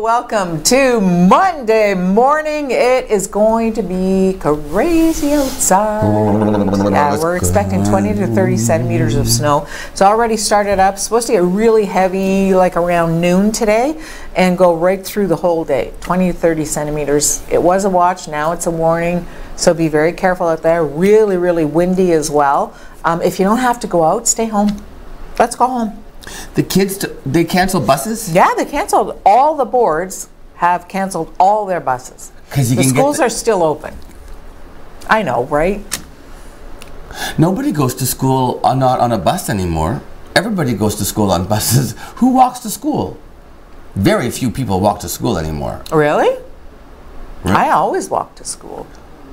welcome to Monday morning. It is going to be crazy outside. Yeah, we're expecting 20 to 30 centimeters of snow. It's already started up. It's supposed to get really heavy like around noon today and go right through the whole day. 20 to 30 centimeters. It was a watch, now it's a warning. So be very careful out there. Really, really windy as well. If you don't have to go out, stay home. Let's go home. The kids, they canceled buses? Yeah, they canceled. All the boards have canceled all their buses. The schools are still open. I know, right? Nobody goes to school not on a bus anymore. Everybody goes to school on buses. Who walks to school? Very few people walk to school anymore. Really? I always walked to school.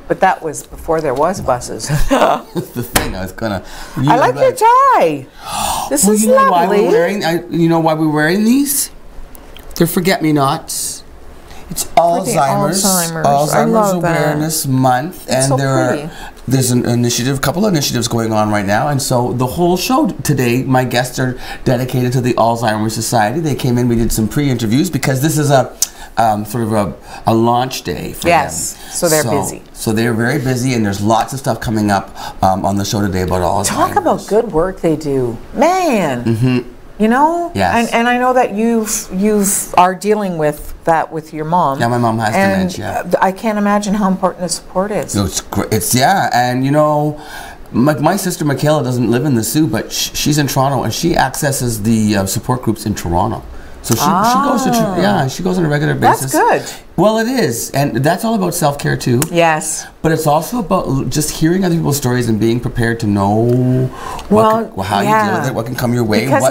But that was before there was buses. That's the thing. I was gonna. I like your tie. This is lovely. Why we're wearing, you know why we're wearing these? They're forget-me-nots. It's Alzheimer's Awareness Month, and there's an initiative, couple of initiatives going on right now, and so the whole show today, my guests are dedicated to the Alzheimer's Society. They came in, we did some pre-interviews because this is a sort of a launch day for them. So they're busy. So they're very busy, and there's lots of stuff coming up on the show today about Alzheimer's. Talk about good work they do, man. You know, and I know that you are dealing with that with your mom. Yeah, my mom has dementia. I can't imagine how important the support is. It's and you know, my sister Michaela doesn't live in the Sioux, but she's in Toronto, and she accesses the support groups in Toronto. So she goes to she goes on a regular basis. That's good. Well, it is, and that's all about self-care too. Yes. But it's also about just hearing other people's stories and being prepared to know how you deal with it, what can come your way. Because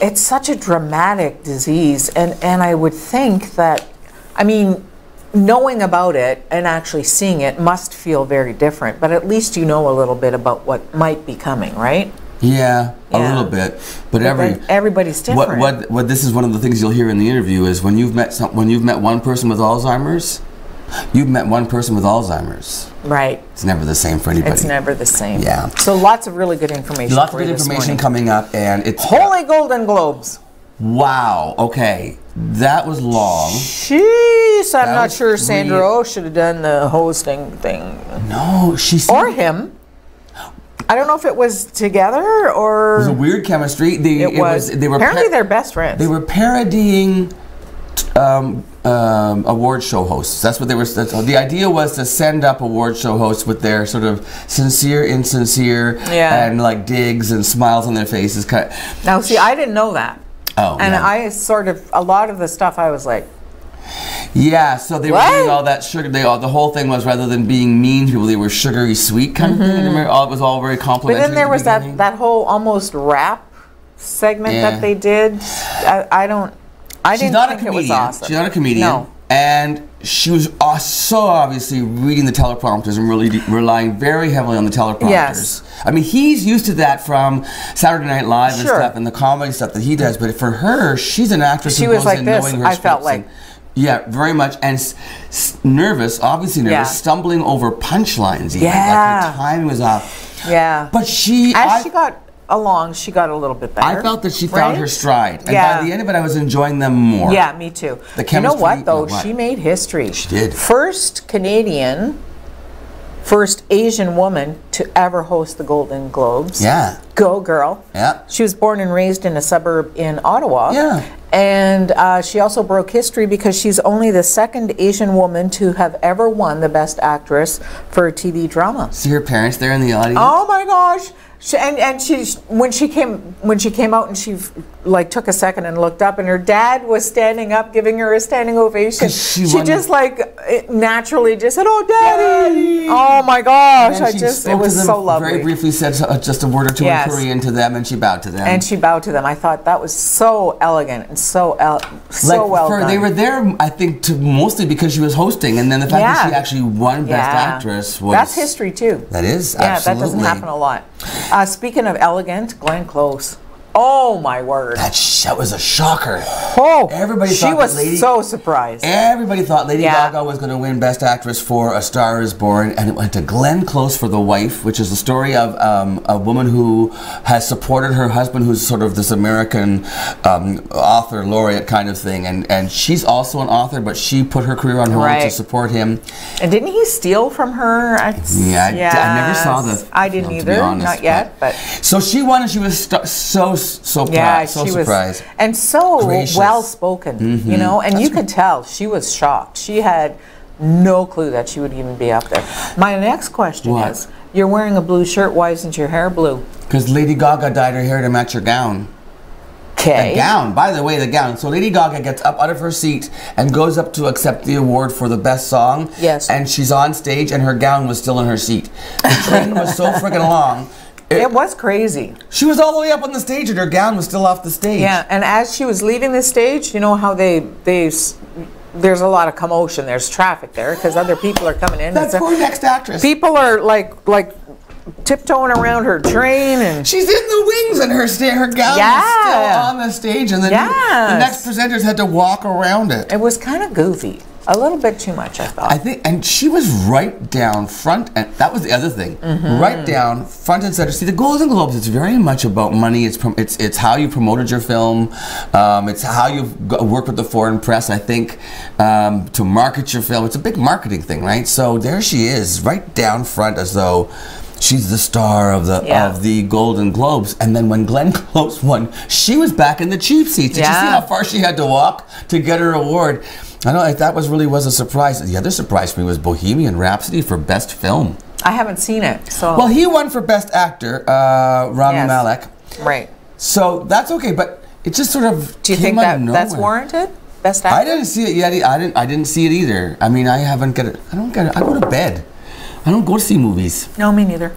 it's such a dramatic disease, and I would think that, I mean, knowing about it and actually seeing it must feel very different. But at least you know a little bit about what might be coming, right? Yeah, a little bit, but everybody's different. What this is one of the things you'll hear in the interview is when you've met one person with Alzheimer's, you've met one person with Alzheimer's. Right. It's never the same for anybody. It's never the same. Yeah. So lots of really good information. Lots of good information coming up, and it's Holy Golden Globes. Wow. Okay, that was long. Jeez, I'm not sure Sandra Oh should have done the hosting thing. No, or him. I don't know if it was together or... It was a weird chemistry. They were apparently they're best friends. They were parodying award show hosts. That's what they were... The idea was to send up award show hosts with their sort of sincere, insincere, and like digs and smiles on their faces. Now, see, I didn't know that. Oh, and I sort of... A lot of the stuff I was like... Yeah, so they were doing all that sugar. The whole thing was, rather than being mean to people, they were sugary sweet kind of thing. It was all very complimentary. But then there was that whole almost rap segment that they did. I didn't think it was awesome. She's not a comedian. No. And she was so obviously reading the teleprompters and really relying very heavily on the teleprompters. Yes. I mean, he's used to that from Saturday Night Live and stuff and the comedy stuff that he does. But for her, she's an actress who goes in knowing her I felt like. Yeah, very much, and nervous, obviously nervous, stumbling over punchlines even. Like her timing was off. Yeah. But as she got along, she got a little bit better. I felt that she found her stride. And by the end of it, I was enjoying them more. Yeah, me too. The chemistry, you know what, though? She made history. She did. First Canadian, first Asian woman to ever host the Golden Globes. Yeah. Go girl. Yeah. She was born and raised in a suburb in Ottawa. Yeah. And she also broke history because she's only the second Asian woman to have ever won the Best Actress for a TV drama. See her parents there in the audience? Oh my gosh! When she came out and she like took a second and looked up, and her dad was standing up giving her a standing ovation. She just like naturally just said, "Oh, Daddy!" Oh my gosh! It was so lovely. Very briefly said just a word or two in Korean to them, and she bowed to them. And she bowed to them. I thought that was so elegant and so well done. They were there, I think, mostly because she was hosting, and then the fact that she actually won Best Actress was... That's history too. That is, absolutely. Yeah, that doesn't happen a lot. Speaking of elegant, Glenn Close. Oh my word! That was a shocker. Oh, everybody she was so surprised. Everybody thought Lady Gaga was going to win Best Actress for A Star Is Born, and it went to Glenn Close for The Wife, which is the story of a woman who has supported her husband, who's sort of this American author laureate kind of thing, and she's also an author, but she put her career on hold to support him. And didn't he steal from her? I never saw the. I didn't either, not yet. But so she won, and she was so proud, so surprised, and so well spoken, you know. And you could tell she was shocked. She had no clue that she would even be up there. My next question is: you're wearing a blue shirt. Why isn't your hair blue? Because Lady Gaga dyed her hair to match her gown. Okay. The gown, by the way, the gown. So Lady Gaga gets up out of her seat and goes up to accept the award for the best song. Yes. And she's on stage, and her gown was still in her seat. The train was so freaking long. It was crazy. She was all the way up on the stage, and her gown was still off the stage. Yeah, and as she was leaving the stage, you know how there's a lot of commotion. There's traffic there because other people are coming in. That's poor next actress. People are like tiptoeing around her train, and she's in the wings, and her gown is still on the stage, and then the next presenters had to walk around it. It was kind of goofy. A little bit too much, I thought. I think, and she was right down front, and that was the other thing. Right down front and center. See, the Golden Globes, it's very much about money. It's how you promoted your film. It's how you've worked with the foreign press, I think, to market your film. It's a big marketing thing, right? So there she is, right down front, as though she's the star of the Golden Globes. And then when Glenn Close won, she was back in the cheap seats. Did you see how far she had to walk to get her award? I know that was a surprise. The other surprise for me was Bohemian Rhapsody for Best Film. I haven't seen it. So well, he won for Best Actor, Rami Malek. Right. So that's okay, but it just sort of. Do you think that's warranted? Best Actor. I didn't see it yet. I didn't see it either. I mean, I haven't got it. I don't get it. I go to bed. I don't go to see movies. No, me neither.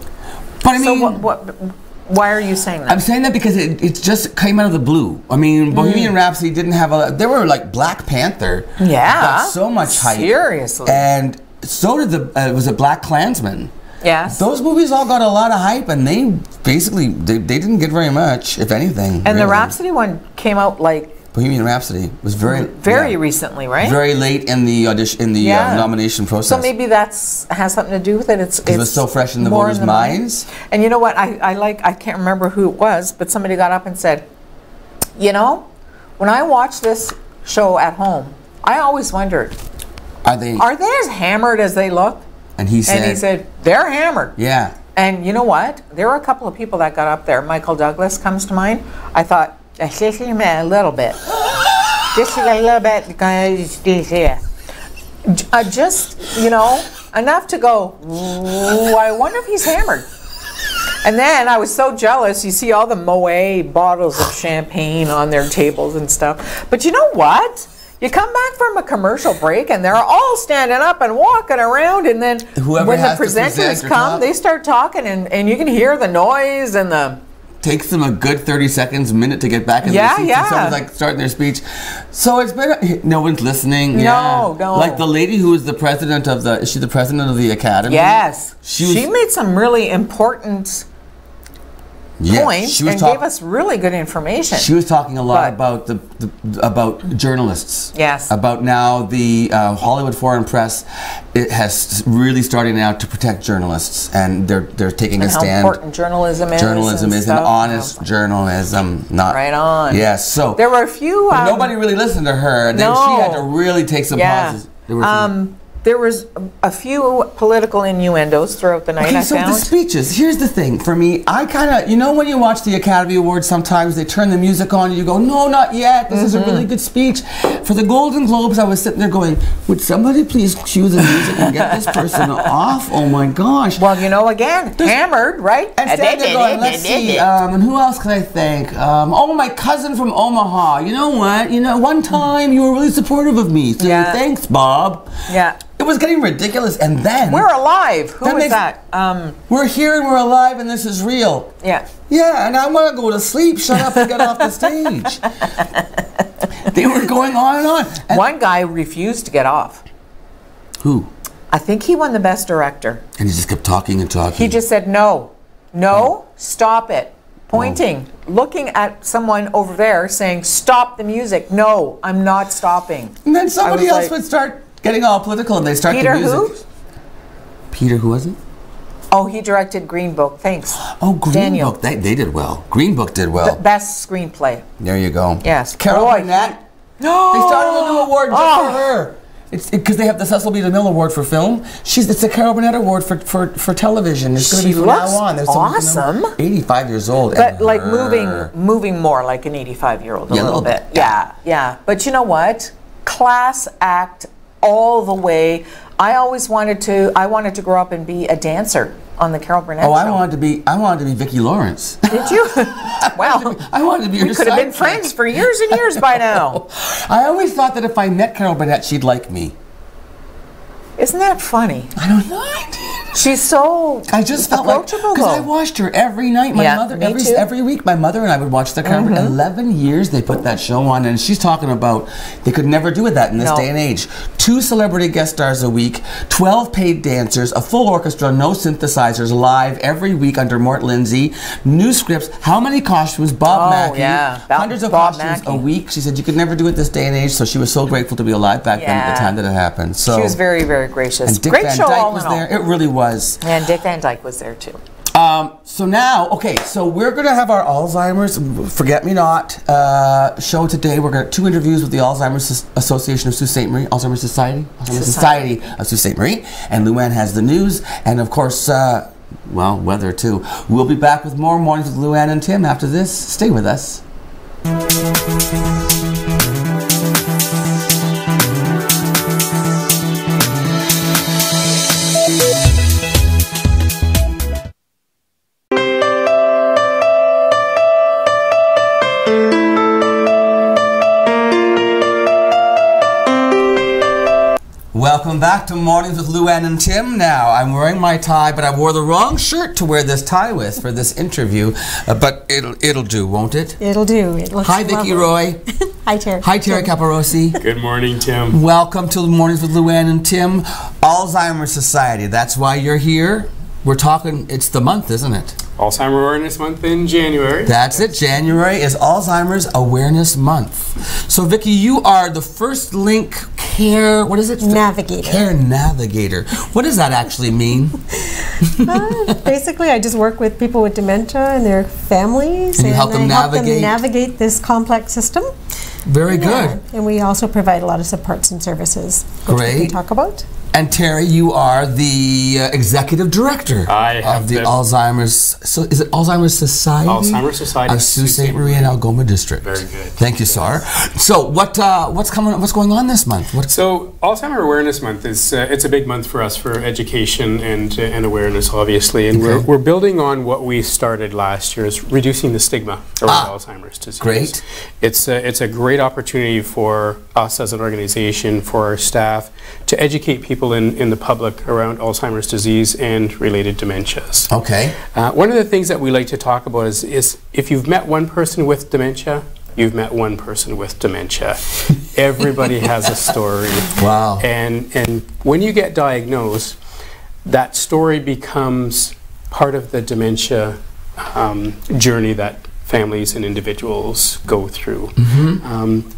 But I mean, so why are you saying that? I'm saying that because it just came out of the blue. I mean, Bohemian Rhapsody didn't have there were like Black Panther. Yeah. Got so much hype. Seriously. And so did was it Black Klansman? Yes. Those movies all got a lot of hype, and they basically they didn't get very much, if anything. And the Rhapsody one came out like. Bohemian Rhapsody was very recently, right? Very late in the audition, nomination process. So maybe has something to do with it. It was so fresh in the voters' minds. And you know what? I can't remember who it was, but somebody got up and said, you know, when I watch this show at home, I always wondered, are they as hammered as they look? And he said, they're hammered. Yeah. And you know what? There were a couple of people that got up there. Michael Douglas comes to mind. I thought, just a little bit. Just a little bit, because just, you know, enough to go, ooh, I wonder if he's hammered. And then I was so jealous. You see all the Moet bottles of champagne on their tables and stuff. But you know what? You come back from a commercial break, and they're all standing up and walking around, and then when the presenters come, they start talking, and you can hear the noise and the... Takes them a good 30 seconds, minute to get back in their seats. And someone's like starting their speech. So it's been, no one's listening. No. Like the lady who is the president of is she the president of the Academy? Yes. She made some really important points and gave us really good information. She was talking a lot about about journalists. Yes. About now the Hollywood foreign press, it has really starting now to protect journalists, and they're taking a stand. How important journalism is. Journalism is, and honest journalism, not right on. Yes. So there were a few. Nobody really listened to her. And then she had to really take some pauses. There was a few political innuendos throughout the night, I found. The speeches, here's the thing. For me, I kind of, you know when you watch the Academy Awards, sometimes they turn the music on and you go, no, not yet. This is a really good speech. For the Golden Globes, I was sitting there going, would somebody please cue the music and get this person off? Oh my gosh. Well, you know, again, hammered, right? And standing there going, let's see, and who else can I thank? Oh, my cousin from Omaha. You know what? You know, one time you were really supportive of me. So thanks, Bob. Yeah. It was getting ridiculous, and then... We're alive. Who was that? We're here and we're alive, and this is real. Yeah. Yeah, and I want to go to sleep. Shut up and get off the stage. They were going on and on. And one guy refused to get off. Who? I think he won the Best Director. And he just kept talking and talking. He just said, no, stop it. pointing, looking at someone over there saying, stop the music. No, I'm not stopping. And then somebody else would start getting all political and they start the music. Peter who? Peter, who was it? Oh, he directed Green Book. Thanks. Oh, Green Daniel. Book. They did well. Green Book did well. The best screenplay. There you go. Yes. Carol Burnett. No. They started a new award just for her. It's because they have the Cecil B. DeMille Award for film. It's the Carol Burnett Award for television. It's going to be from now on. There's awesome. 85 years old. But like moving more like an 85-year-old a little bit. Yeah. But you know what? Class act all the way. I wanted to grow up and be a dancer on the Carol Burnett show. I wanted to be Vicki Lawrence. Did you? Well, I wanted to be. We could have been friends for years and years by now. I always thought that if I met Carol Burnett, she'd like me. Isn't that funny? I don't know. I did. She's so I just felt approachable, because I watched her every night. My mother, every week, my mother and I would watch the Carol Burnett. 11 years they put that show on, and she's talking about they could never do that in this day and age. 2 celebrity guest stars a week, 12 paid dancers, a full orchestra, no synthesizers, live every week under Mort Lindsay, new scripts. How many costumes? Bob Mackie. Hundreds of costumes a week. She said you could never do it this day and age, so she was so grateful to be alive back then at the time that it happened. So she was very, very gracious. And Dick Great Van show Dyke all was in all. there. It really was. And Dick Van Dyke was there too. So now, so we're going to have our Alzheimer's Forget-Me-Not show today. We're going to 2 interviews with the Alzheimer's Association of Sault Ste. Marie, Alzheimer's Society of Sault Ste. Marie, and Luann has the news, and of course, weather too. We'll be back with more Mornings with Luann and Tim after this. Stay with us. Welcome back to Mornings with Luann and Tim. Now, I'm wearing my tie, but I wore the wrong shirt to wear this tie with for this interview. But it'll do, won't it? It'll do. It looks Hi, Vicki Roy. Hi, Terry. Hi, Terry Caparosi. Good morning, Tim. Welcome to Mornings with Luann and Tim. Alzheimer's Society. That's why you're here. We're talking, it's the month, isn't it? Alzheimer Awareness Month in January. That's it. January is Alzheimer's Awareness Month. So, Vicki, you are the First Link Care, what is it? Navigator. Care Navigator. What does that actually mean? Basically, I just work with people with dementia and their families. And you help them navigate this complex system. Very good. And we also provide a lot of supports and services, which we can talk about. And Terry, you are the executive director of the Alzheimer's. So, is it Alzheimer's Society? Alzheimer's Society of Sault Ste. Marie and Algoma District. Very good. Thank you, sir. So, what's going on this month? So, Alzheimer Awareness Month is it's a big month for us for education and awareness, obviously, and we're building on what we started last year, is reducing the stigma around Alzheimer's disease. Great. It's a great opportunity for us as an organization, for our staff, to educate people in the public around Alzheimer's disease and related dementias. Okay. One of the things that we like to talk about is if you've met one person with dementia, you've met one person with dementia. Everybody has a story. Wow. And when you get diagnosed, that story becomes part of the dementia journey that families and individuals go through.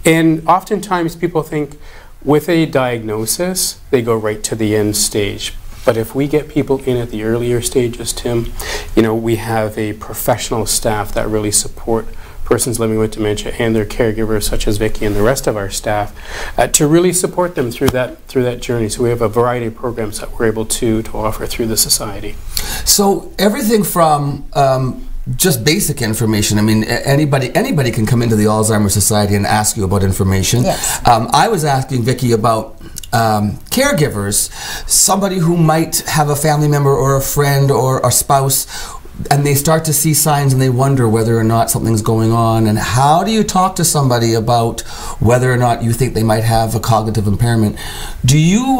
And oftentimes people think, with a diagnosis, they go right to the end stage. But if we get people in at the earlier stages, Tim, we have a professional staff that really support persons living with dementia and their caregivers, such as Vicki and the rest of our staff, to really support them through that journey. So we have a variety of programs that we're able to offer through the society. So everything from just basic information. I mean, anybody can come into the Alzheimer's Society and ask you about information. Yes. I was asking Vicki about caregivers, somebody who might have a family member or a friend or a spouse, and they start to see signs and they wonder whether or not something's going on. And how do you talk to somebody about whether or not you think they might have a cognitive impairment? Do you,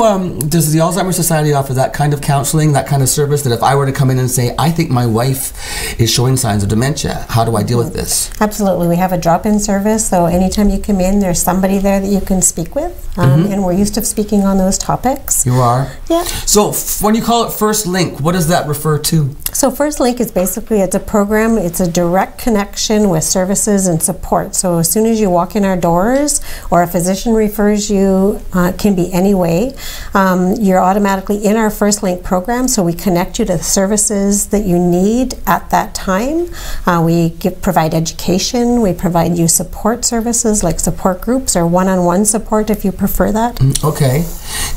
does the Alzheimer's Society offer that kind of counseling, that kind of service, that if I were to come in and say, I think my wife is showing signs of dementia, how do I deal with this? Absolutely. We have a drop-in service, so anytime you come in, there's somebody there that you can speak with, and we're used to speaking on those topics. You are? Yeah. So when you call it First Link, what does that refer to? So First Link is basically, it's a program, it's a direct connection with services and support. So as soon as you walk in our doors or a physician refers you, can be any way, you're automatically in our First Link program, so we connect you to the services that you need at that time. We provide education, we provide you support services like support groups or one-on-one support if you prefer that. Okay.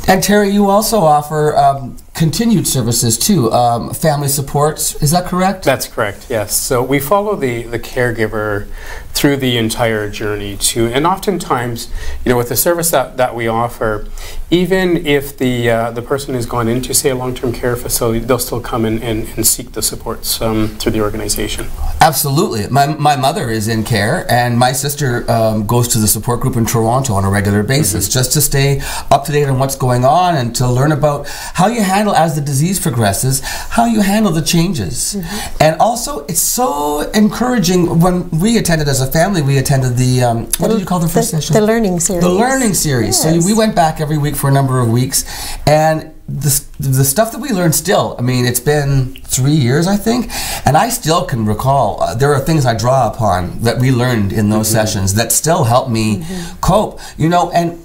And Terry, you also offer continued services too, family supports, is that correct? That's correct, yes. So we follow the caregiver through the entire journey too, and oftentimes, you know, with the service that we offer, even if the person has gone into, say, a long-term care facility, they'll still come in and seek the supports through the organization. Absolutely. My mother is in care, and my sister goes to the support group in Toronto on a regular basis, just to stay up to date on what's going on and to learn about how you handle, as the disease progresses, how you handle the changes. And also, it's so encouraging. When we attended as a family, we attended the, what did you call the first session? The learning series. The learning series. Yes. So we went back every week for a number of weeks, and the stuff that we learned still, I mean, it's been 3 years, I think, and I still can recall, there are things I draw upon that we learned in those sessions that still help me cope, you know, and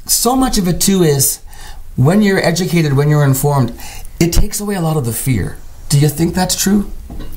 so much of it too is, when you're educated, when you're informed, it takes away a lot of the fear. Do you think that's true?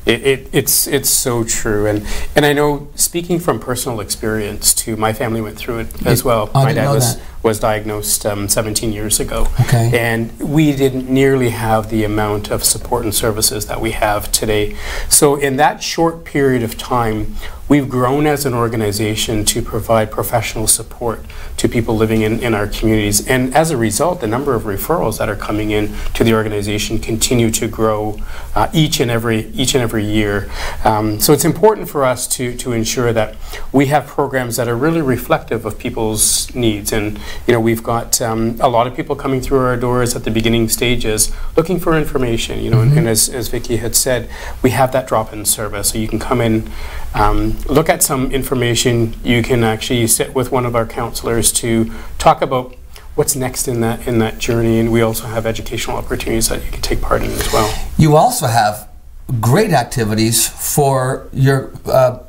It's so true, and I know, speaking from personal experience too, my family went through it as well. My dad was diagnosed 17 years ago, and we didn't nearly have the amount of support and services that we have today. So in that short period of time, we've grown as an organization to provide professional support to people living in our communities, and as a result, the number of referrals that are coming in to the organization continue to grow each and every year. So it's important for us to ensure that we have programs that are really reflective of people's needs. And you know, we've got a lot of people coming through our doors at the beginning stages looking for information. You know, and as Vicki had said, we have that drop-in service, so you can come in, look at some information. You can actually sit with one of our counselors to talk about what's next in that journey, and we also have educational opportunities that you can take part in as well. You also have great activities for your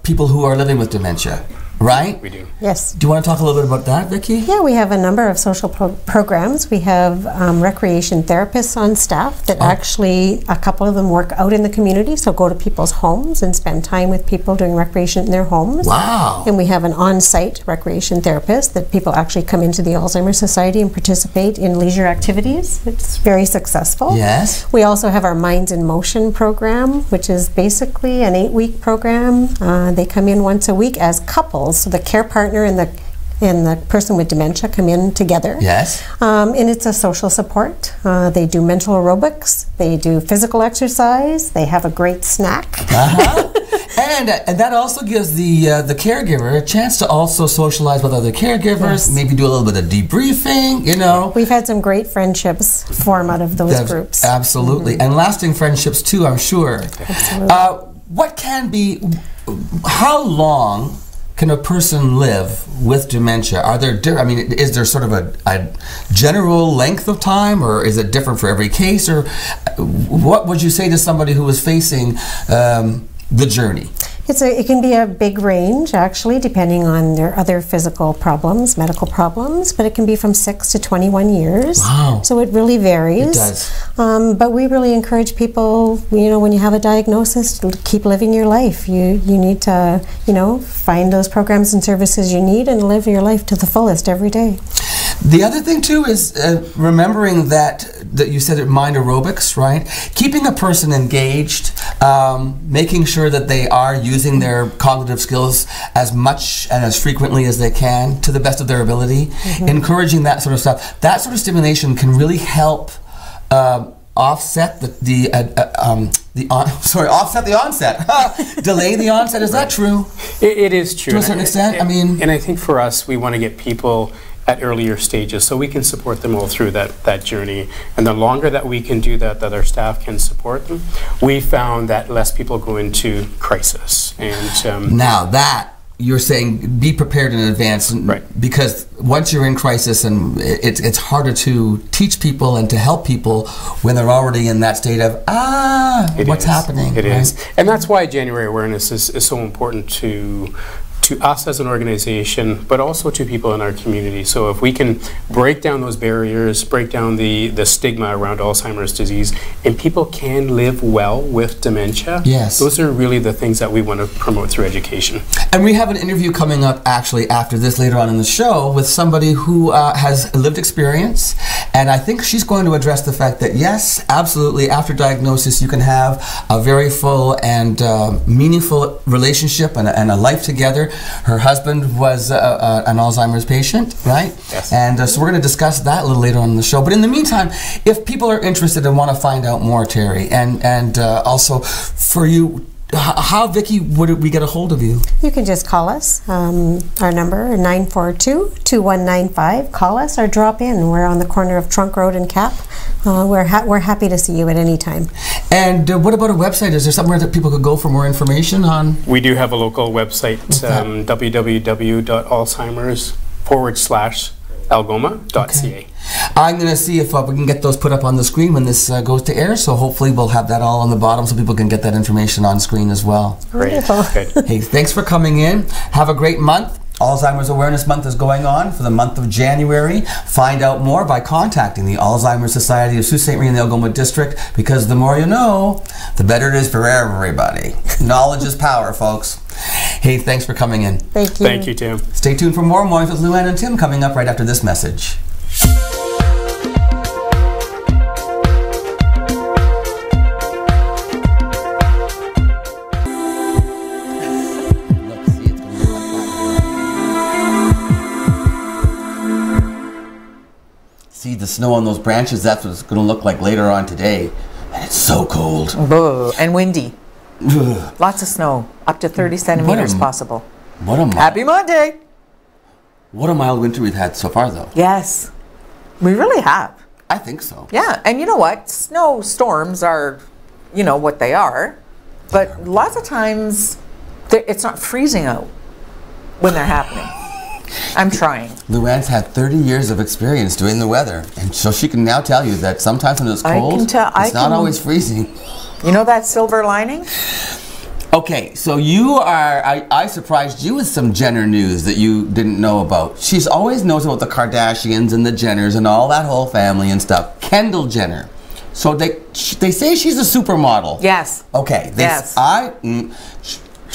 people who are living with dementia, right? We do. Yes. Do you want to talk a little bit about that, Vicki? Yeah, we have a number of social programs. We have recreation therapists on staff that actually, a couple of them work out in the community, so go to people's homes and spend time with people doing recreation in their homes. Wow. And we have an on-site recreation therapist that people actually come into the Alzheimer Society and participate in leisure activities. It's very successful. Yes. We also have our Minds in Motion program, which is basically an 8-week program. They come in once a week as couples. So the care partner and the person with dementia come in together. Yes. And it's a social support. They do mental aerobics. They do physical exercise. They have a great snack. And that also gives the caregiver a chance to also socialize with other caregivers, maybe do a little bit of debriefing, you know. We've had some great friendships form out of those groups. Absolutely. And lasting friendships too, I'm sure. Absolutely. How long can a person live with dementia? Are there, is there sort of a general length of time, or is it different for every case? Or what would you say to somebody who is facing the journey? It can be a big range, actually, depending on their other physical problems, medical problems, but it can be from 6 to 21 years. Wow. So it really varies. It does. But we really encourage people, you know, when you have a diagnosis, keep living your life. You need to, you know, find those programs and services you need and live your life to the fullest every day. The other thing too is remembering that you said it, mind aerobics, right? Keeping a person engaged, making sure that they are using their cognitive skills as much and as frequently as they can to the best of their ability, encouraging that sort of stuff. That sort of stimulation can really help offset offset the onset. Delay the onset. Is that true? It is true. To a certain extent, and I think for us, we want to get people at earlier stages so we can support them all through that journey. And the longer that we can do that our staff can support them, we found that less people go into crisis. And now that you're saying be prepared in advance, right? Because once you're in crisis, and it's harder to teach people and to help people when they're already in that state of what's happening. It is, and that's why January awareness is so important to us as an organization, but also to people in our community. So if we can break down those barriers, break down the stigma around Alzheimer's disease, and people can live well with dementia, yes, those are really the things that we want to promote through education. And we have an interview coming up actually after this later on in the show with somebody who has lived experience, and I think she's going to address the fact that yes, absolutely, after diagnosis you can have a very full and meaningful relationship and a life together. Her husband was an Alzheimer's patient, right? Yes. And so we're going to discuss that a little later on in the show. But in the meantime, if people are interested and want to find out more, Terry, and also for you, how, Vicki, would we get a hold of you? You can just call us. Our number, 942-2195. Call us or drop in. We're on the corner of Trunk Road and Cap. We're happy to see you at any time. And what about a website? Is there somewhere that people could go for more information on? We do have a local website, www.alzheimers.algoma.ca. Okay. I'm going to see if we can get those put up on the screen when this goes to air, so hopefully we'll have that all on the bottom so people can get that information on screen as well. Great. Good. Hey, thanks for coming in. Have a great month. Alzheimer's Awareness Month is going on for the month of January. Find out more by contacting the Alzheimer's Society of Sault Ste. Marie in the Algoma District, because the more you know, the better it is for everybody. Knowledge is power, folks. Hey, thanks for coming in. Thank you. Thank you, Tim. Stay tuned for more Mornings with Luann and Tim coming up right after this message. See the snow on those branches, that's what it's going to look like later on today. And it's so cold. And windy. Lots of snow, up to 30 centimeters possible. What a Happy Monday. What a mild winter we've had so far, though. Yes, we really have. I think so. Yeah, and you know what? Snowstorms are, you know, what they are. But lots of times, it's not freezing out when they're happening. I'm trying. Luann's had 30 years of experience doing the weather, and so she can now tell you that sometimes when it's cold, it's not always freezing. You know that silver lining? Okay, so you are, I surprised you with some Jenner news that you didn't know about. She's always knows about the Kardashians and the Jenners and all that whole family and stuff. Kendall Jenner. So they say she's a supermodel. Yes. Okay. Yes.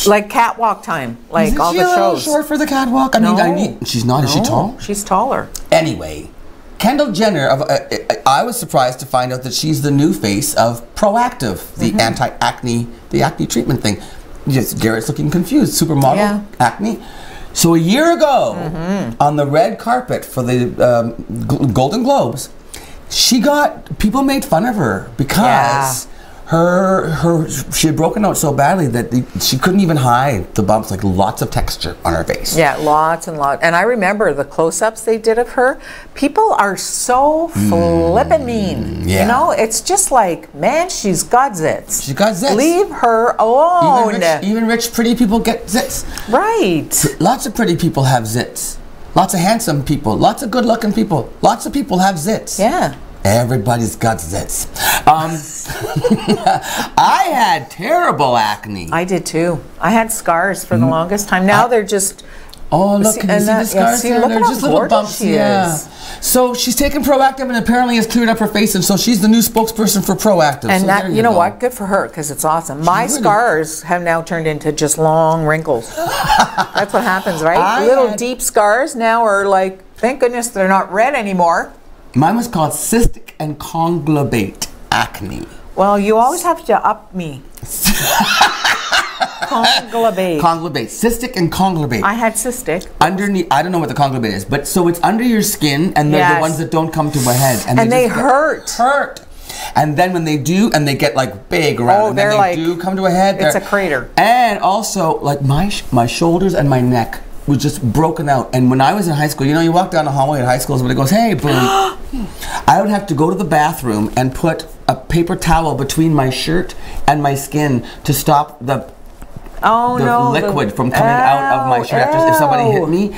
Like catwalk time, like all the shows. Isn't she a little short for the catwalk? I mean, she's not. Is she tall? She's taller. Anyway, Kendall Jenner. I was surprised to find out that she's the new face of Proactive, the anti-acne, the acne treatment thing. Just Garrett's looking confused. Supermodel acne. So a year ago, on the red carpet for the Golden Globes, people made fun of her because she had broken out so badly that she couldn't even hide the bumps, like lots of texture on her face. Yeah, lots and lots. And I remember the close-ups they did of her. People are so flippin' mean. Yeah. You know, it's just like, man, she's got zits. She's got zits. Leave her alone. Even rich, pretty people get zits. Right. Lots of pretty people have zits. Lots of handsome people. Lots of good-looking people. Lots of people have zits. Yeah. Everybody's got zits. I had terrible acne. I did too. I had scars for the longest time. Now they're just... Oh, look, can you see the scars there? Look at how gorgeous she is. So she's taken Proactive and apparently has cleared up her face, and so she's the new spokesperson for Proactive. And that, you know what? Good for her, because it's awesome. My scars have now turned into just long wrinkles. That's what happens, right? Little deep scars now are like, thank goodness they're not red anymore. Mine was called cystic and conglobate acne. Well, you always have to up me. Conglobate. Conglobate. Cystic and conglobate. I had cystic. Underneath, I don't know what the conglobate is, but so it's under your skin, and they're the ones that don't come to my head. And they hurt. And then when they do, and they get like big around, and then they do come to a head. It's a crater. And also, like my shoulders and my neck was just broken out. And when I was in high school, you know, you walk down the hallway at high school, somebody goes, "Hey, boom." I would have to go to the bathroom and put a paper towel between my shirt and my skin to stop the Oh, no. Liquid from coming out of my shirt after if somebody hit me.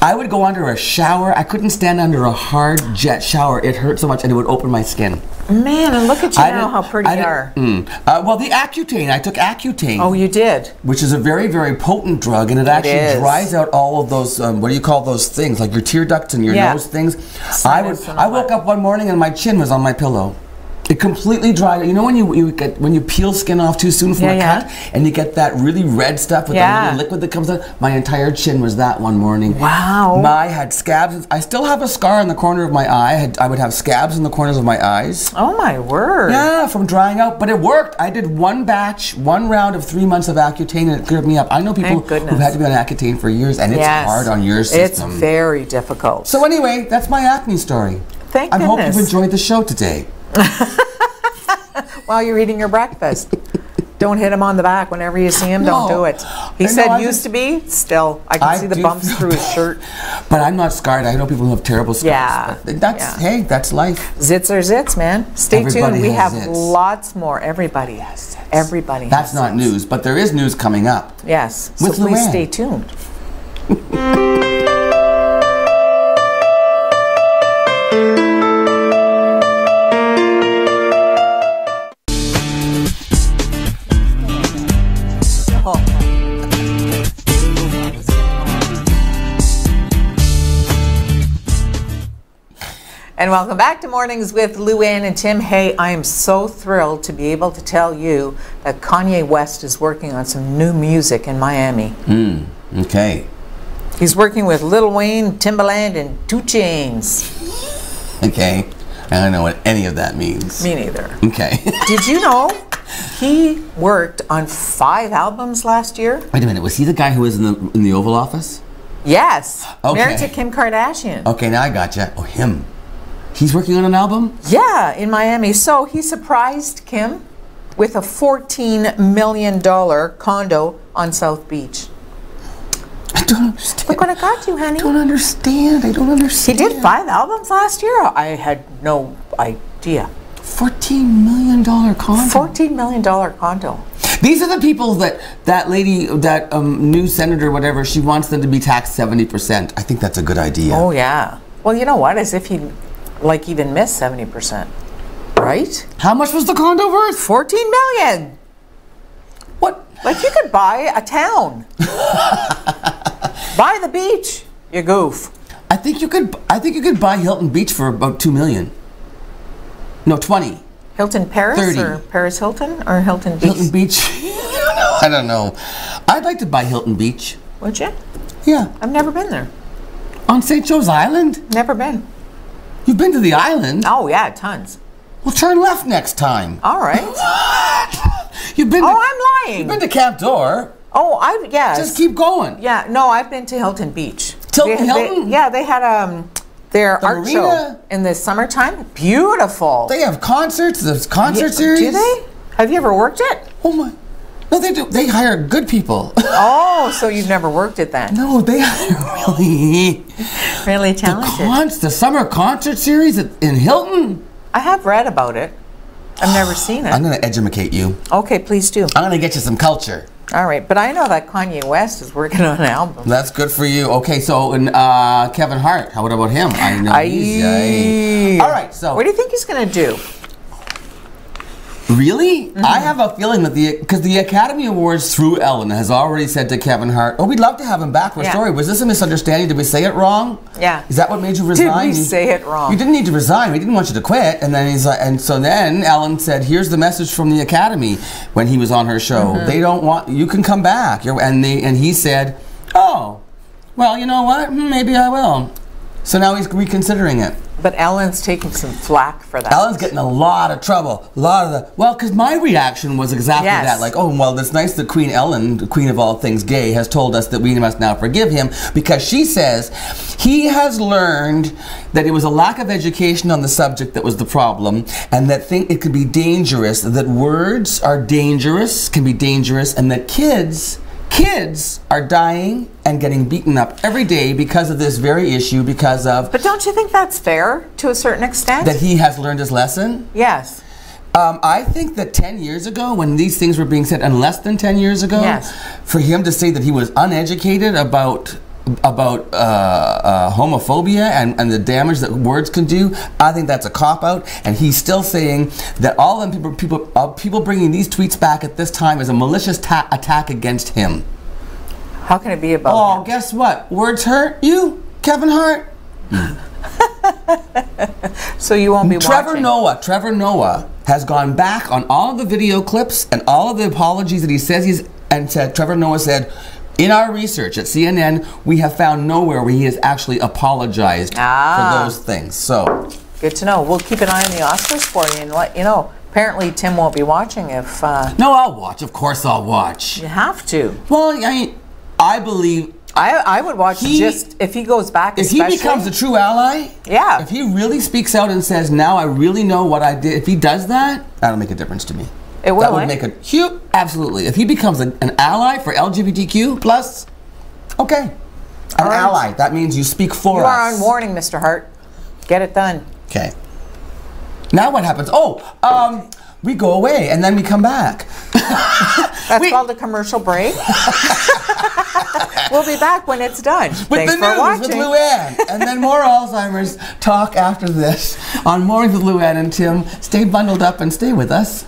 I would go under a shower. I couldn't stand under a hard jet shower. It hurt so much and it would open my skin. Man, and look at you now, how pretty you are. Well, the Accutane. I took Accutane. Oh, you did? Which is a very, very potent drug, and it actually dries out all of those, what do you call those things? Like your tear ducts and your nose things. I woke up one morning and my chin was on my pillow. It completely dried. You know when you peel skin off too soon from a cut, and you get that really red stuff with the little liquid that comes out? My entire chin was that one morning. Wow. I had scabs. I still have a scar in the corner of my eye. I would have scabs in the corners of my eyes. Oh my word. Yeah, from drying out. But it worked. I did one round of 3 months of Accutane, and it cleared me up. I know people who've had to be on Accutane for years, and it's hard on your system. It's very difficult. So anyway, that's my acne story. Thank goodness. I hope you've enjoyed the show today. While you're eating your breakfast. Don't hit him on the back whenever you see him. Don't do it. He said used to be. Still, I can see the bumps through his shirt. But I'm not scarred. I know people who have terrible scars. Yeah. Hey, that's life. Zits are zits, man. Stay tuned. We have lots more. Everybody has zits. Everybody has That's not news, but there is news coming up. Yes. So please stay tuned. And welcome back to Mornings with Luann and Tim. Hey, I am so thrilled to be able to tell you that Kanye West is working on some new music in Miami. Okay. He's working with Lil Wayne, Timbaland, and 2 Chainz. Okay. I don't know what any of that means. Me neither. Okay. Did you know he worked on 5 albums last year? Wait a minute. Was he the guy who was in the Oval Office? Yes. Okay. Married to Kim Kardashian. Okay, now I gotcha. Oh, him. He's working on an album? Yeah, in Miami. So he surprised Kim with a $14 million condo on South Beach. I don't understand. Look what I got you, honey. I don't understand. I don't understand. He did 5 albums last year? I had no idea. $14 million condo. $14 million condo. These are the people that lady, that new senator, whatever, she wants them to be taxed 70%. I think that's a good idea. Oh, yeah. Well, you know what? As if he even missed 70%. Right? How much was the condo worth? $14 million. What? Like you could buy a town. Buy the beach, you goof. I think you could buy Hilton Beach for about $2 million. No, 20. Hilton Paris 30. Or Paris Hilton or Hilton Beach? Hilton Beach. I don't know. I'd like to buy Hilton Beach. Would you? Yeah. I've never been there. On St. Joe's Island? Never been. You've been to the island? Oh yeah, tons. Well, turn left next time. All right. You've been. I'm lying. You've been to Camp Door. Oh, yes. Just keep going. Yeah, no, I've been to Hilton Beach. Hilton? Yeah, they had their art marina? show in the summertime. Beautiful. They have concerts. There's concert series. Do they? Have you ever worked it? Oh my. No, they do. They hire good people. Oh, so you've never worked it then? No, they hire really talented. The summer concert series in Hilton. I have read about it. I've never seen it. I'm going to educate you. Okay, please do. I'm going to get you some culture. All right, but I know that Kanye West is working on an album. That's good for you. Okay, so Kevin Hart, what about him? I know he's... All right, so... What do you think he's going to do? Really? Mm-hmm. I have a feeling that because the Academy Awards through Ellen has already said to Kevin Hart, "Oh, we'd love to have him back for a story." Was this a misunderstanding? Did we say it wrong? Yeah. Is that what made you resign? Did we say it wrong? You didn't need to resign. We didn't want you to quit. And then so then Ellen said, "Here's the message from the Academy." When he was on her show, they don't want you can come back. And he said, "Oh, well, you know what? Maybe I will." So now he's reconsidering it. But Ellen's taking some flack for that. Ellen's getting a lot of trouble. Because my reaction was exactly that. Like, oh, well, it's nice that Queen Ellen, the queen of all things gay, has told us that we must now forgive him, because she says he has learned that it was a lack of education on the subject that was the problem, and that it could be dangerous, that words are dangerous, can be dangerous, and that kids are dying and getting beaten up every day because of this very issue, because of... But don't you think that's fair to a certain extent? That he has learned his lesson? Yes. I think that 10 years ago, when these things were being said, and less than 10 years ago, yes, for him to say that he was uneducated about homophobia and the damage that words can do, I think that's a cop-out, and he's still saying that all them people bringing these tweets back at this time is a malicious attack against him. How can it be about him? Guess what? Words hurt you, Kevin Hart? So you won't be watching. Trevor Noah has gone back on all of the video clips and all of the apologies that he says Trevor Noah said, in our research at CNN, we have found nowhere where he has actually apologized for those things. So good to know. We'll keep an eye on the Oscars for you and let you know. Apparently, Tim won't be watching if... No, I'll watch. Of course I'll watch. You have to. Well, I mean, I believe... I would watch just if he goes back, if he becomes a true ally, yeah. If he really speaks out and says, now I really know what I did, if he does that, that'll make a difference to me. It will, that would make a huge, absolutely. If he becomes an ally for LGBTQ plus, okay. An ally, that means you speak for us. You are on warning, Mr. Hart. Get it done. Okay. Now what happens? We go away and then we come back. That's called a commercial break. We'll be back when it's done. Thanks for watching. With Luann. And then more Alzheimer's talk after this on Mornings with Luann and Tim. Stay bundled up and stay with us.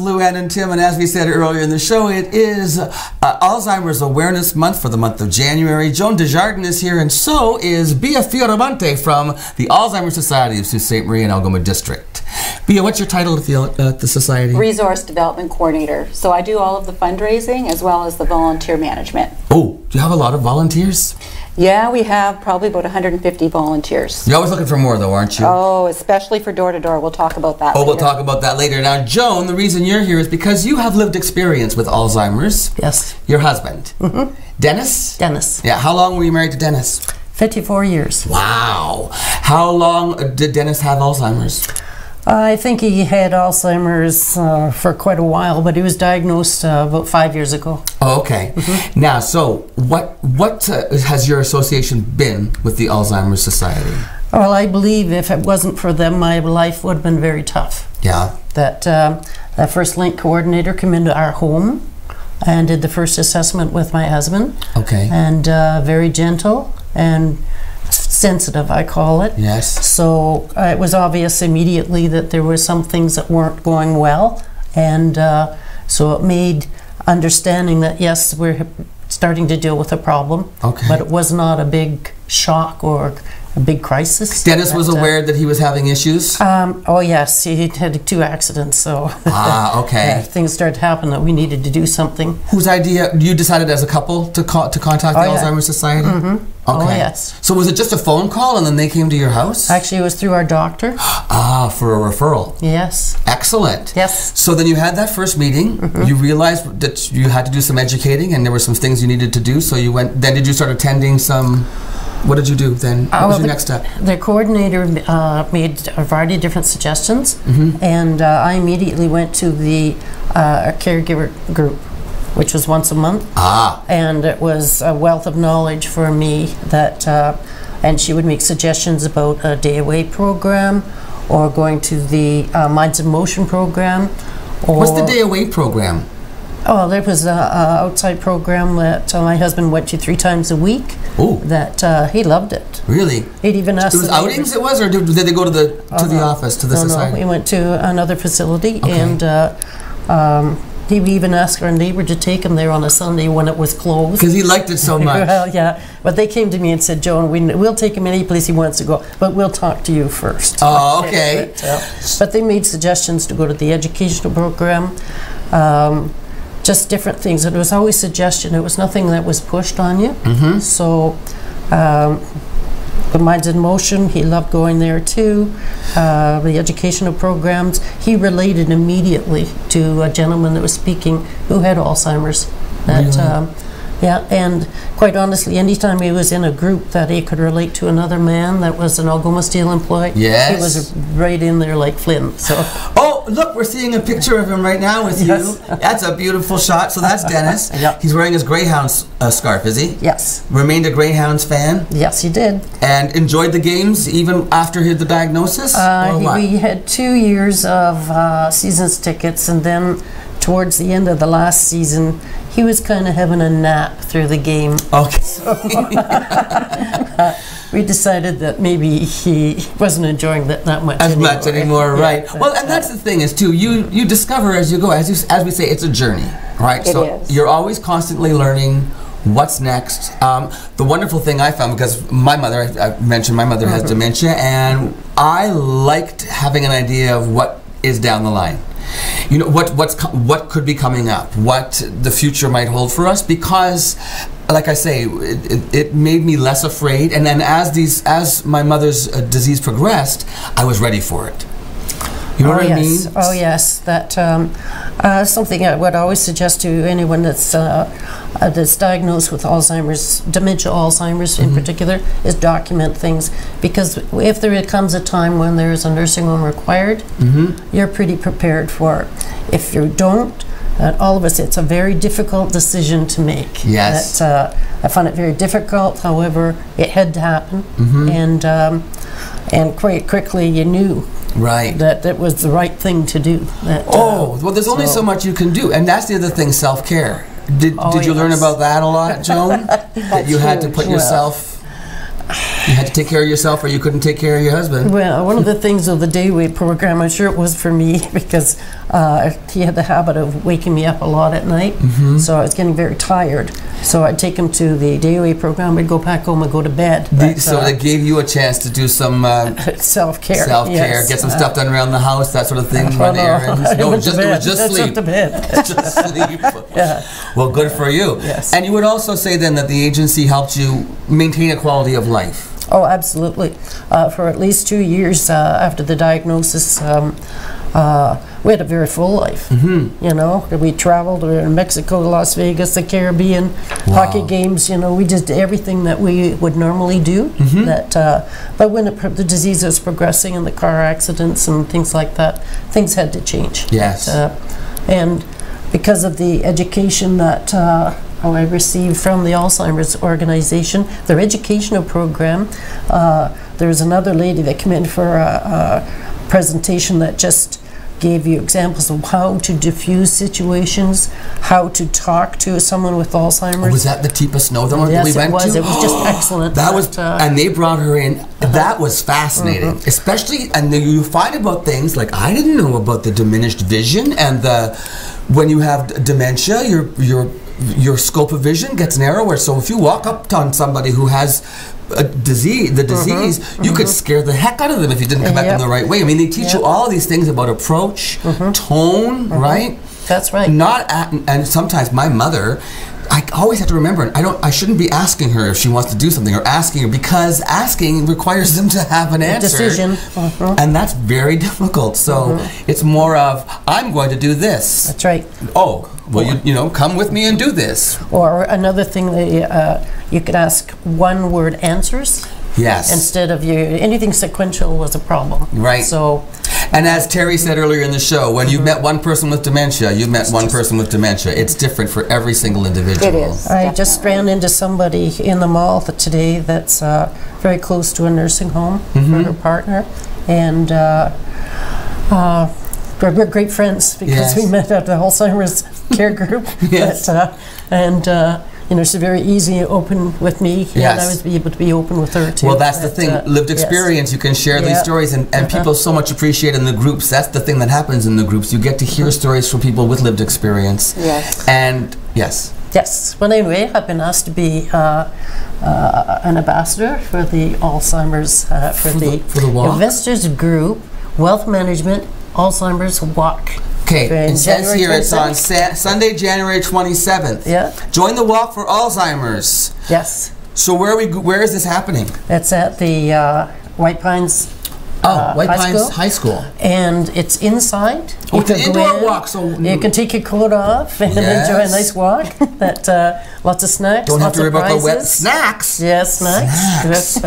Luann and Tim, and as we said earlier in the show, it is Alzheimer's Awareness Month for the month of January. Joan Desjardins is here, and so is Bia Fioramonte from the Alzheimer's Society of Sault Ste. Marie and Algoma District. Bia, what's your title at the society? Resource Development Coordinator. So I do all of the fundraising as well as the volunteer management. Oh, do you have a lot of volunteers? Yeah, we have probably about 150 volunteers. You're always looking for more, though, aren't you? Oh, especially for door-to-door. We'll talk about that later. We'll talk about that later. Now, Joan, the reason you're here is because you have lived experience with Alzheimer's. Yes. Your husband. Mm-hmm. Dennis? Dennis. Yeah, how long were you married to Dennis? 54 years. Wow. How long did Dennis have Alzheimer's? I think he had Alzheimer's for quite a while, but he was diagnosed about 5 years ago. Oh, okay. Mm-hmm. Now, so what has your association been with the Alzheimer's Society? Well, I believe if it wasn't for them, my life would have been very tough. Yeah. That first link coordinator came into our home and did the first assessment with my husband. Okay. And very gentle and sensitive, I call it. Yes. So it was obvious immediately that there were some things that weren't going well, and so it made understanding that yes, we're starting to deal with a problem. Okay. But it was not a big shock or a big crisis. Dennis was aware that he was having issues? Oh yes, he had 2 accidents, so okay. Things started to happen that we needed to do something. Whose idea, you decided as a couple to contact the Alzheimer's Society? Mm-hmm. Okay. Oh yes. So was it just a phone call and then they came to your house? Actually, it was through our doctor. For a referral. Yes. Excellent. Yes. So then you had that first meeting, you realized that you had to do some educating and there were some things you needed to do, so you went, then did you start attending some... What did you do then? What was your next step? The coordinator made a variety of different suggestions, and I immediately went to the caregiver group, which was once a month. And it was a wealth of knowledge for me that, and she would make suggestions about a day away program, or going to the Minds in Motion program. Or what's the day away program? Oh, there was an outside program that my husband went to 3 times a week. Oh. That he loved it. Really? He'd even asked. It was outings, it was, or did they go to the office, to the society? No, we went to another facility, and he even asked our neighbor to take him there on a Sunday when it was closed. Because he liked it so much. Well, yeah. But they came to me and said, Joan, we'll take him any place he wants to go, but we'll talk to you first. Oh, okay. But they made suggestions to go to the educational program. Just different things. It was always suggestion. It was nothing that was pushed on you. So the Minds in Motion, he loved going there too. The educational programs, he related immediately to a gentleman that was speaking who had Alzheimer's. That Yeah, and quite honestly, anytime he was in a group that he could relate to another man that was an Algoma Steel employee, he was right in there like Flynn. So. Oh, look, we're seeing a picture of him right now with you. That's a beautiful shot. So that's Dennis. He's wearing his Greyhounds scarf, is he? Yes. Remained a Greyhounds fan? Yes, he did. And enjoyed the games even after the diagnosis? We had 2 years of season's tickets, and then towards the end of the last season, he was kind of having a nap through the game. Okay. So, we decided that maybe he wasn't enjoying that much anymore, right? Well, and that's the thing is too. You discover as you go, as we say, it's a journey, right? It is. You're always constantly learning what's next. The wonderful thing I found, because my mother, I mentioned my mother has dementia, and I liked having an idea of what is down the line. You know, what could be coming up, what the future might hold for us, because like I say, it made me less afraid, and then as my mother's disease progressed, I was ready for it. You know what I mean? Oh yes, that something I would always suggest to anyone that's diagnosed with Alzheimer's, dementia Alzheimer's in particular, is document things, because if there comes a time when there is a nursing home required, you're pretty prepared for it. If you don't, all of us, it's a very difficult decision to make. Yes. I found it very difficult. However, it had to happen, and quite quickly you knew that it was the right thing to do. Well, there's only so much you can do, and that's the other thing, self-care. Did you learn about that a lot, Joan? That you had to put yourself... You had to take care of yourself, or you couldn't take care of your husband. Well, one of the things of the Dayway program, I'm sure it was for me, because he had the habit of waking me up a lot at night, so I was getting very tired. So I'd take him to the Dayway program, I'd go back home and go to bed. So they gave you a chance to do some self-care. Get some stuff done around the house, that sort of thing, run errands. No, it was just sleep. To bed. Just sleep. Well, good for you. Yes. And you would also say then that the agency helped you maintain a quality of life. Oh, absolutely. For at least 2 years after the diagnosis, we had a very full life. You know, we traveled. We were in Mexico, Las Vegas, the Caribbean, hockey games. You know, we did everything that we would normally do. But when the disease was progressing and the car accidents and things like that, things had to change. Yes. And because of the education that I received from the Alzheimer's organization, their educational program, there was another lady that came in for a presentation that just gave you examples of how to diffuse situations, how to talk to someone with Alzheimer's. Was that the Teepa Snow that we went to? Yes, it was just excellent. That was, and they brought her in. That was fascinating, especially, and you find about things like I didn't know about the diminished vision, and when you have dementia, your scope of vision gets narrower. So if you walk up on somebody who has a disease, you could scare the heck out of them if you didn't come at them the right way. I mean, they teach you all these things about approach, tone, right? That's right. And sometimes my mother, I always have to remember, I shouldn't be asking her if she wants to do something, or asking her, because asking requires them to have an answer. Decision. And that's very difficult. So it's more of, I'm going to do this. That's right. Oh, well, you know, come with me and do this. Or another thing, that you could ask one-word answers. Yes. Instead of anything sequential was a problem. Right. So. And as Terry said earlier in the show, when you've met one person with dementia, you've met one person with dementia. It's different for every single individual. It is. I just ran into somebody in the mall today that's very close to a nursing home for her partner, and we're great friends because we met at the Alzheimer's care group. You know, she's very easy and open with me, and I was able to be open with her too. Well, that's the thing. Lived experience. You can share these stories, and people so much appreciate in the groups. That's the thing that happens in the groups. You get to hear stories from people with lived experience. Yes. And yes. Yes. Well, anyway, I've been asked to be an ambassador for the Alzheimer's for the investors group, wealth management, Alzheimer's walk. Okay, it says here it's on Sunday, January 27th. Yeah. Join the walk for Alzheimer's. Yes. So where is this happening? It's at the White Pines White Pines High School. And it's inside. Oh, it's an indoor walk, so you can take your coat off and enjoy a nice walk. Lots of snacks. Don't have to worry about the wet snacks. Yes, snacks.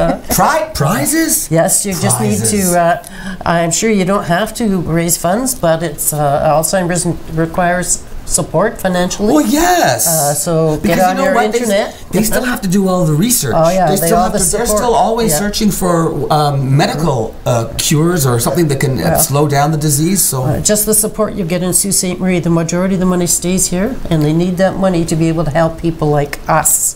Prizes? Yes, you just need to. I'm sure you don't have to raise funds, but it's Alzheimer's requires support financially. Well, yes. So get on your internet. They still have to do all the research. Oh yeah, they're still always searching for medical cures or something that can slow down the disease. So just the support you get in Sault Ste. Marie, the majority of the money stays here, and they need that money to be able to help people like us.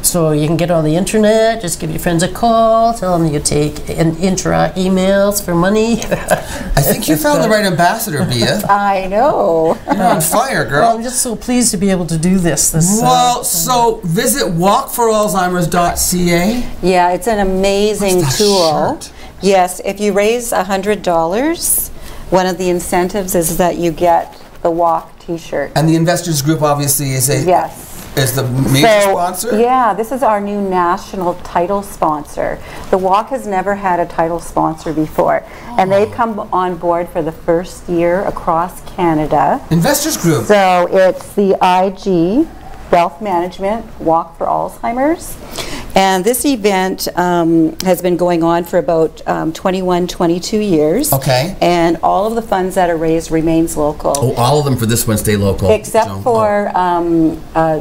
So you can get on the internet, just give your friends a call, tell them you take interact emails for money. I think you found the right ambassador, Bia. I know. You're on fire, girl. Well, I'm just so pleased to be able to do this. So visit walkforalzheimers.ca. Yeah, it's an amazing tool. Shirt? Yes, if you raise $100, one of the incentives is that you get the walk T-shirt. And the Investors Group obviously is a is the major sponsor? Yeah, this is our new national title sponsor. The walk has never had a title sponsor before, and they've come on board for the first year across Canada. Investors Group. So it's the IG Wealth Management Walk for Alzheimer's. And this event has been going on for about 21, 22 years. Okay. And all of the funds that are raised remains local. Oh, all of them for this one stay local. Except for,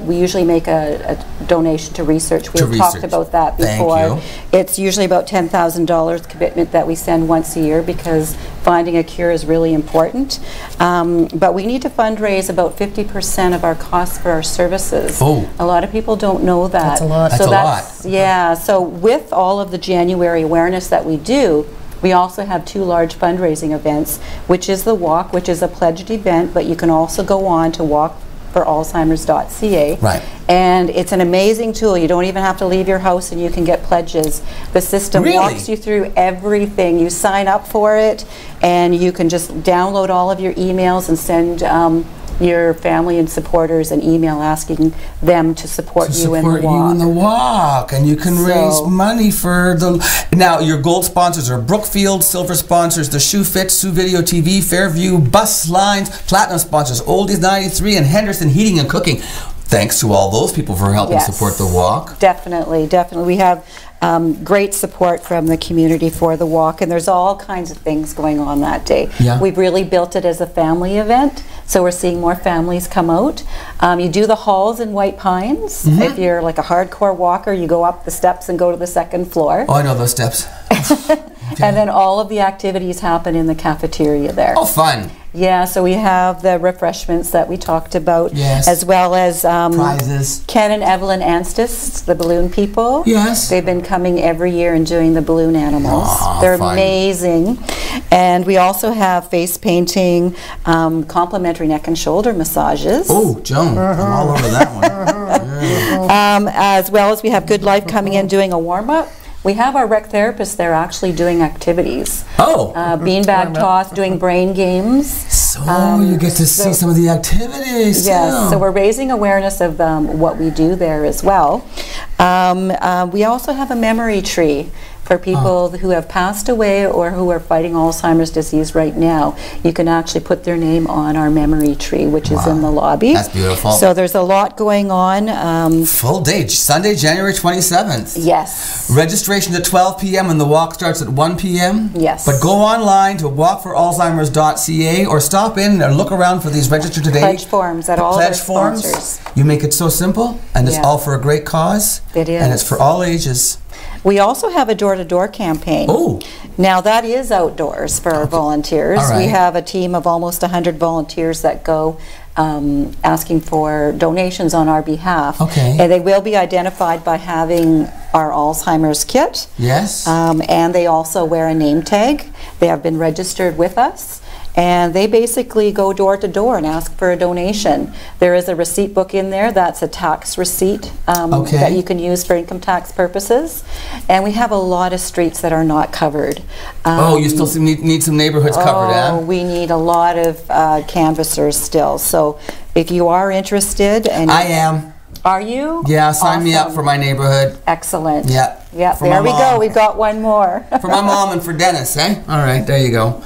we usually make a donation to research. We've talked about that before. Thank you. It's usually about $10,000 commitment that we send once a year because finding a cure is really important. But we need to fundraise about 50% of our costs for our services. Oh. A lot of people don't know that. That's a lot. That's a lot. Yeah, so with all of the January awareness that we do, we also have two large fundraising events, which is the walk, which is a pledged event, but you can also go on to walkforalzheimers.ca. Right. And it's an amazing tool. You don't even have to leave your house and you can get pledges. The system walks you through everything. You sign up for it and you can just download all of your emails and send your family and supporters an email asking them to support you in the walk. And you can raise money for the... Now, your gold sponsors are Brookfield, silver sponsors, the Shoe Fit, Sioux Video TV, Fairview, Bus Lines, platinum sponsors, Oldies 93, and Henderson Heating and Cooking. Thanks to all those people for helping support the walk. Definitely, definitely. We have great support from the community for the walk, and there's all kinds of things going on that day. Yeah. We've really built it as a family event, so we're seeing more families come out. You do the halls in White Pines. If you're like a hardcore walker, you go up the steps and go to the second floor. Oh, I know those steps. And then all of the activities happen in the cafeteria there. Oh, fun. Yeah, so we have the refreshments that we talked about, as well as prizes. Ken and Evelyn Anstis, the balloon people. Yes. They've been coming every year and doing the balloon animals. They're amazing. And we also have face painting, complimentary neck and shoulder massages. Oh, Joan, I'm all over that one. As well as we have Good Life coming in doing a warm-up. We have our rec therapists there actually doing activities. Oh. Beanbag toss, doing brain games. So you get to see some of the activities. Yes, so we're raising awareness of what we do there as well. We also have a memory tree for people who have passed away or who are fighting Alzheimer's disease right now. You can actually put their name on our memory tree, which is in the lobby. That's beautiful. So there's a lot going on. Full day, Sunday, January 27th. Yes. Registration at 12 p.m. and the walk starts at 1 p.m. Yes. But go online to walkforalzheimers.ca or stop in and look around for these register today. Pledge forms at all of our sponsors. You make it so simple, and it's all for a great cause. It is. And it's for all ages. We also have a door-to-door campaign. Oh. Now that is outdoors for our volunteers. All right. We have a team of almost 100 volunteers that go asking for donations on our behalf. Okay. And they will be identified by having our Alzheimer's kit. Yes. And they also wear a name tag. They have been registered with us. And they basically go door to door and ask for a donation. There is a receipt book in there that's a tax receipt that you can use for income tax purposes. And we have a lot of streets that are not covered. You still need some neighborhoods covered, eh? We need a lot of canvassers still. So if you are interested, and I am. Are you? Yeah, sign me up for my neighborhood. Excellent. Yeah. Yeah, there we go. We've got one more. For my mom and for Dennis, eh? All right, there you go.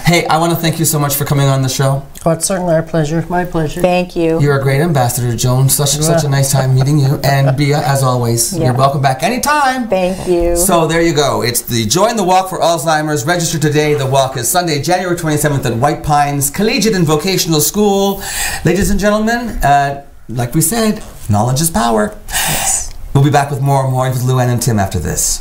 Hey, I want to thank you so much for coming on the show. Oh, it's certainly our pleasure. My pleasure. Thank you. You're a great ambassador, Joan. Such a nice time meeting you. And Bia, as always, you're welcome back anytime. Thank you. So there you go. It's the Join the Walk for Alzheimer's. Register today. The walk is Sunday, January 27th at White Pines Collegiate and Vocational School. Ladies and gentlemen, like we said, knowledge is power. Yes. We'll be back with more Mornings with Luann and Tim after this.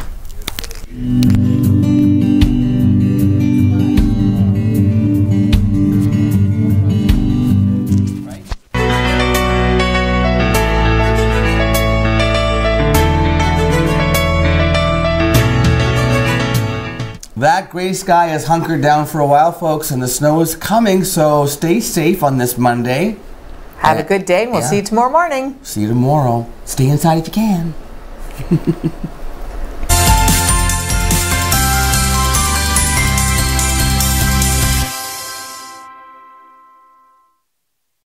That gray sky is hunkered down for a while, folks, and the snow is coming, so stay safe on this Monday. Have a good day, and we'll see you tomorrow morning. See you tomorrow. Stay inside if you can.